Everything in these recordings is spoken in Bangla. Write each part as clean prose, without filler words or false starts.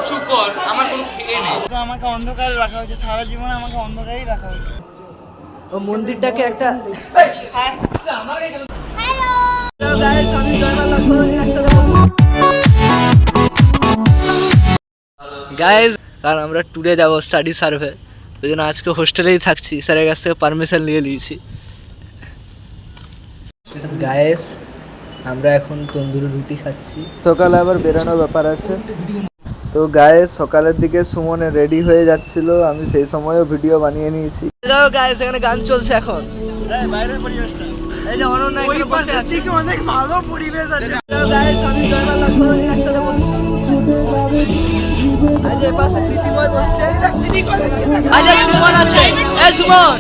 করছো কর, আমার কোনো খেয়ে নেই। তো আমাকে অন্ধকারে রাখা হয়েছে, সারা জীবন আমাকে অন্ধকারেই রাখা হয়েছে। ও মন্দিরটাকে একটা গাইজ, কারণ আমরা ট্যুরে যাবো স্টাডি সার্ভে, ওই জন্য আজকে হোস্টেলেই থাকছি, স্যারের কাছ থেকে পারমিশন নিয়ে নিয়েছি। গাইজ, আমরা এখন তন্দুরি রুটি খাচ্ছি, সকালে আবার বেরোনোর ব্যাপার আছে। তো গায়ে সকালের দিকে সুমনে রেডি হয়ে যাচ্ছিল, আমি সেই সময়ও ভিডিও বানিয়ে নিয়েছি। গাইস, এখানে গান চলছে এখন, বাইরের পরিবেশটা এই যে অনন্যা এখানে বসে আছে, কি অনেক ভালো পরিবেশ আছে। গাইস, আমি জয়মালা সবাই একসাথে বসছি। আজ এই পাশে প্রীতিময় বসছে, আজ সুমন আছে। এই সুমন,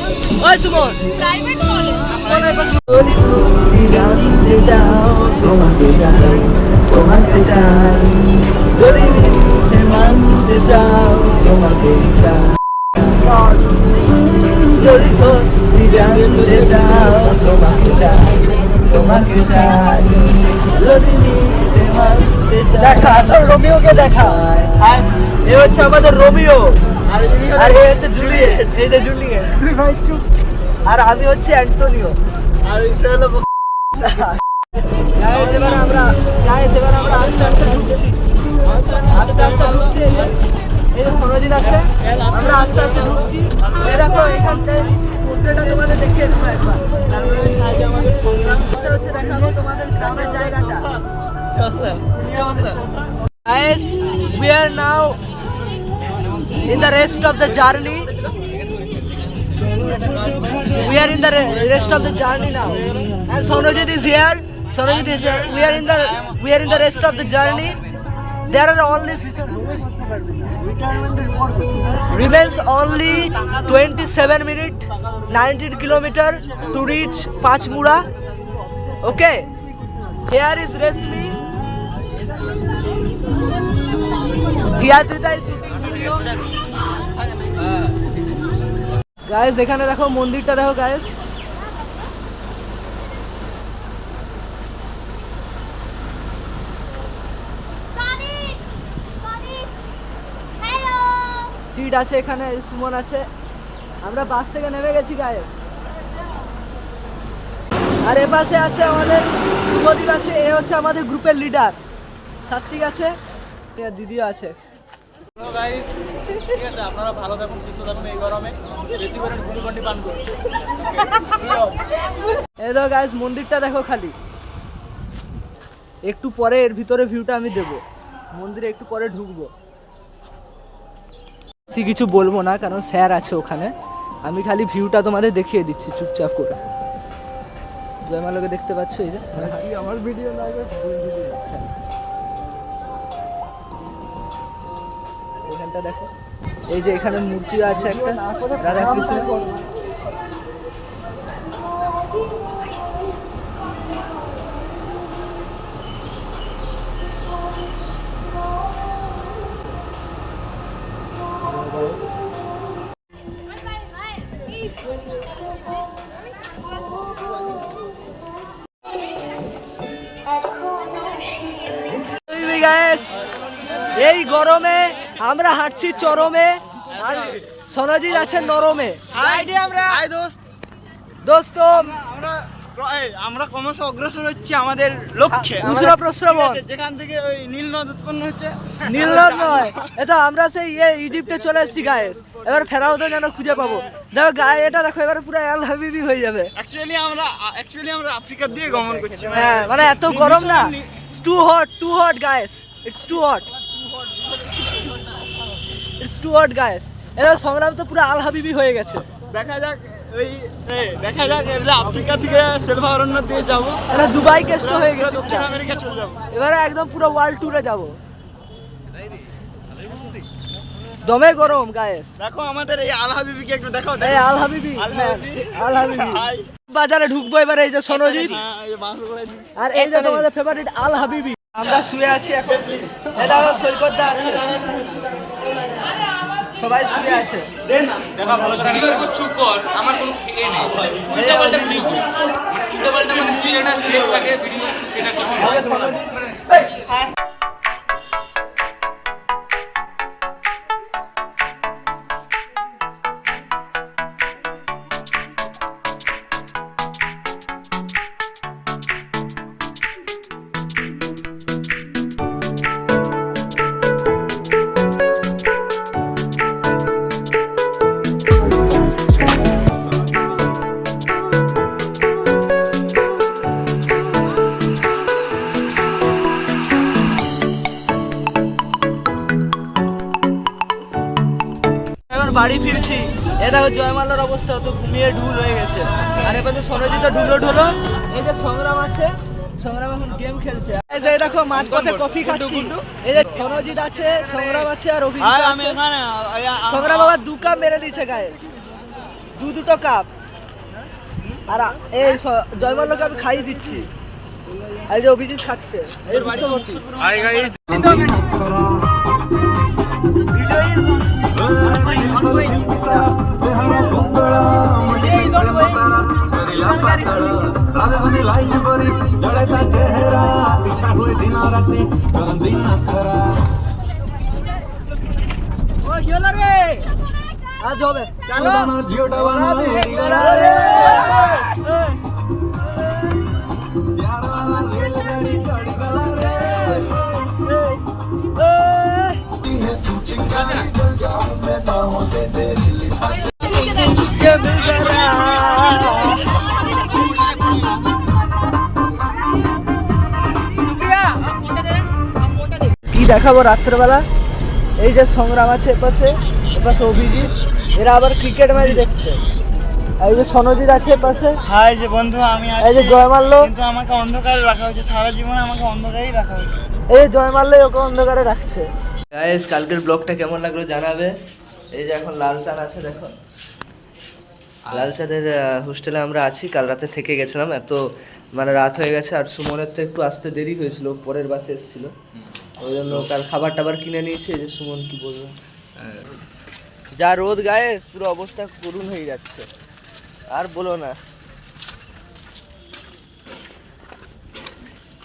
ওই সুমন, প্রাইভেট কলেজ জানতে চাও, তোমাকে চাই, তোমাকে চাই, যদি মানতে চাও, তোমাকে চাই, যদি সত্যি জানতে চাও, তোমাকে চাই, তোমাকে চাই, যদি নিতে মানতে চাও। দেখা, আসল রোমিওকে দেখা। এ হচ্ছে আমাদের রোমিও, আর এ হচ্ছে জুলিয়েট। এই যে জুলিয়েট, তুই ভাই চুপ। আর আমি হচ্ছে অ্যান্টোনিও। আর এবার আমরা আস্তে আস্তে ঢুকছি, এই যে সনজিৎ আছে, আমরা আস্তে আস্তে ঢুকছি। এই দেখো এখানটায় পুরোটা তোমাদের দেখিয়ে দেবো একবার, হচ্ছে দেখাবো তোমাদের গ্রামের জায়গাটা। Guys, we are now in the rest of the journey. We are in the rest of the journey now, and Sonojit is here. Sonojit is here. We are in the rest of the journey. There are only remains only 27 minutes, 19 kilometers to reach Pachmura. Okay, here is Resmi. Giyadrita is shooting video. Guys, এখানে দেখো মন্দিরটা দেখো guys. সিট আছে এখানে, সুমন আছে, আমরা বাস থেকে নেমে গেছি গায়ে। আর এ পাশে আছে আমাদের শুভদীপ আছে, এ হচ্ছে আমাদের গ্রুপের লিডার। সাত্বিক আছে, দিদিও আছে। গাইস, ঠিক আছে, আপনারা ভালো থাকুন, সুস্থ থাকুন এই গরমে, বেশি করে গ্লুকন্ডি পান করুন। এই দেখো গাইস, মন্দিরটা দেখো খালি। একটু পরে এর ভিতরে ভিউটা আমি দেবো, মন্দিরে একটু পরে ঢুকবো। কিছু বলবো না কারণ স্যার আছে ওখানে, আমি খালি ভিউটা তোমাদের দেখিয়ে দিচ্ছি চুপচাপ করে। জয়মালাকে দেখতে পাচ্ছ, এই যে আমার ভিডিও না, এখানটা দেখো, এই যে এখানে মূর্তি আছে একটা রাধা কৃষ্ণ। এই গরমে আমরা হাঁটছি চরমে, আর সনজিৎ আছে নরমে। দোস্ত, আমরা ক্রমশ অগ্রসর হচ্ছি আমাদের লক্ষ্যে, উসরা প্রশ্রবণ, যেখান থেকে ওই নীল নদ উৎপন্ন হচ্ছে। নীল নদ নয়, এটা আমরা সেই ইজিপ্টে চলে এসেছি গায়েস। এবার ফেরাও তো যেন খুঁজে পাবো। দেখো গায়ে এটা দেখো, এবার পুরো আল হাবিবি হয়ে যাবে। অ্যাকচুয়ালি আমরা আফ্রিকার দিকে গমন করছি। হ্যাঁ, মানে এত গরম না, it's too hot guys, it's too hot guys. এরা সংগ্রাম তো পুরো আল হাবিবি হয়ে গেছে। দেখা যাক এবার আফ্রিকা থেকে সেলভা অরণ্য দিয়ে যাবো, এরা দুবাই কেষ্ট হয়ে গেছে, দক্ষিণ আমেরিকা চলে যাবো। এবারে একদম পুরো ওয়ার্ল্ড ট্যুরে যাবো। দমে গরম গায়েস। দেখো আমাদের এই আল হাবিবিকে একটু দেখাও। এই আল হাবিবি, বাজারে ঢুকবো এবার। এই যে সনজিৎ, আর এই যে তোমাদের ফেভারিট আল হাবিবি। আমরা শুয়ে আছি এখন, এটা সৈকতদা আছে, সবাই শুয়ে আছে। দেখা ভালো করে কি করছো কর, আমার কোনো খেয়ে নেই। উল্টাপাল্টা ভিডিও করিস, মানে উল্টাপাল্টা মানে তুই একটা সেফ থাকে ভিডিও, সেটা করছিস। বাড়ি ফিরছি। এ দেখো জয়মালার অবস্থা, তো ঘুমিয়ে ঢুল হয়ে গেছে। আর এপাশে সরজিৎ ঢুলো ঢুলো। এই যে সংগ্রাম আছে, সংগ্রাম এখন গেম খেলছে। এই যে দেখো মাঝপথে কফি খাচ্ছি। এই যে সরজিৎ আছে, সংগ্রাম আছে আর অভিজিৎ আছে। আমি এখানে সংগ্রাম আবার 2 কাপ মেরে দিয়েছে গায়ে, দুটো কাপ। আর এই জয়মাল্যকে আমি খাইয়ে দিচ্ছি। এই যে অভিজিৎ খাচ্ছে, এই বিশ্বমূর্তি। হাই গাইস, আজ হবে কি দেখাবো রাত্রেবেলা। এই যে সংগ্রাম আছে এপাশে, এপাশে অভিজিৎ, এরা আবার ক্রিকেট ম্যাচ দেখছে। এই যে সনজিৎ আছে এপাশে। হাই যে বন্ধু, আমি আছি। এই যে জয়মাল্য, কিন্তু আমাকে অন্ধকারে রাখা হয়েছে, সারা জীবনে আমাকে অন্ধকারেই রাখা হয়েছে। এই যে জয়মাল্য ওকে অন্ধকারে রাখছে। গাইস, কালকের ব্লগটা কেমন লাগলো জানাবে। এই যে এখন লালচাঁদ আছে, দেখো লালচাঁদের হোস্টেলে আমরা আছি। কাল রাতে থেকে গেছিলাম, এত মানে রাত হয়ে গেছে। আর সুমনের তো একটু আসতে দেরি হয়েছিল, পরের বাসে এসেছিল, ওই জন্য কাল খাবার টাবার কিনে নিয়েছে। এই যে সুমন কি বলবো, যা রোদ গাইস, পুরো অবস্থা করুণ হয়ে যাচ্ছে, আর বলো না।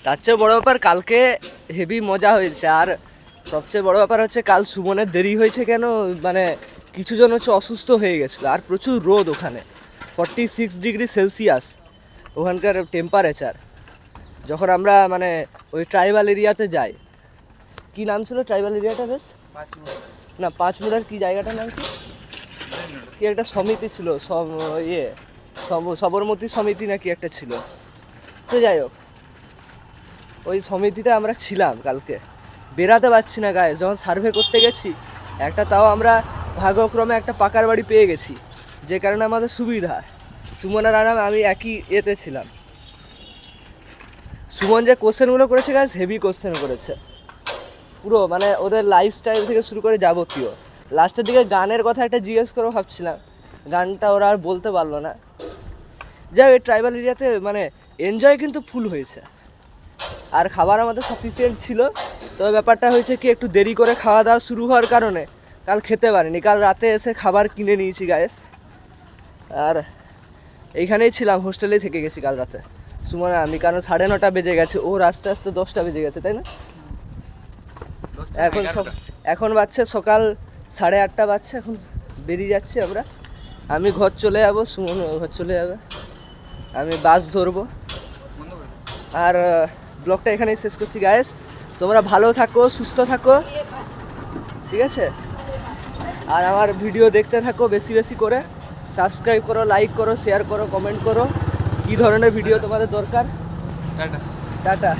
তার চেয়ে বড় ব্যাপার কালকে হেভি মজা হয়েছে। আর সবচেয়ে বড় ব্যাপার হচ্ছে কাল সুমনের দেরি হয়েছে কেন, মানে কিছু জন হচ্ছে অসুস্থ হয়ে গেছিলো। আর প্রচুর রোদ, ওখানে 46 ডিগ্রি সেলসিয়াস ওখানকার টেম্পারেচার। যখন আমরা মানে ওই ট্রাইবাল এরিয়াতে যাই, কি নাম ছিল ট্রাইবাল এরিয়াটা বেশ, না 5 মুড়ার কি জায়গাটার নাম কি একটা সমিতি ছিল, সবরমতী সমিতি নাকি একটা ছিল। তো যাই হোক, ওই সমিতিতে আমরা ছিলাম কালকে। বেরাতে পারছি না গায়ে, যখন সার্ভে করতে গেছি একটা, তাও আমরা ভাগ্যক্রমে একটা পাকার বাড়ি পেয়ে গেছি, যে কারণে আমাদের সুবিধা। সুমন আর আমি একই এতে ছিলাম। সুমন যে কোশ্চেনগুলো করেছে গাইস, হেভি কোশ্চেন করেছে পুরো, মানে ওদের লাইফস্টাইল থেকে শুরু করে যাবতীয়। লাস্টের দিকে গানের কথা একটা জিজ্ঞেস করে ভাবছিলাম, গানটা ওরা আর বলতে পারলো না। যাই হোক, ট্রাইবাল এরিয়াতে মানে এনজয় কিন্তু ফুল হয়েছে। আর খাবার আমাদের সাফিসিয়েন্ট ছিল। তবে ব্যাপারটা হয়েছে কি, একটু দেরি করে খাওয়া দাওয়া শুরু হওয়ার কারণে কাল খেতে পারিনি। কাল রাতে এসে খাবার কিনে নিয়েছি গাইস। আর এইখানেই ছিলাম, হোস্টেলেই থেকে গেছি কাল রাতে সুমন আমি, কারণ 9:30 বেজে গেছে, ওর আস্তে আস্তে 10টা বেজে গেছে, তাই না? এখন বাজছে সকাল 8:30 বাজছে, এখন বেরিয়ে যাচ্ছি আমরা। আমি ঘর চলে যাবো, সুমন ঘর চলে যাবে, আমি বাস ধরবো। আর ব্লগটা এখানেই শেষ করছি গাইস। তোমরা ভালো থাকো, সুস্থ থাকো, ঠিক আছে? আর আমার ভিডিও দেখতে থাকো বেশি বেশি করে। সাবস্ক্রাইব করো, লাইক করো, শেয়ার করো, কমেন্ট করো, কী ধরনের ভিডিও তোমাদের দরকার। টাটা। টাটা।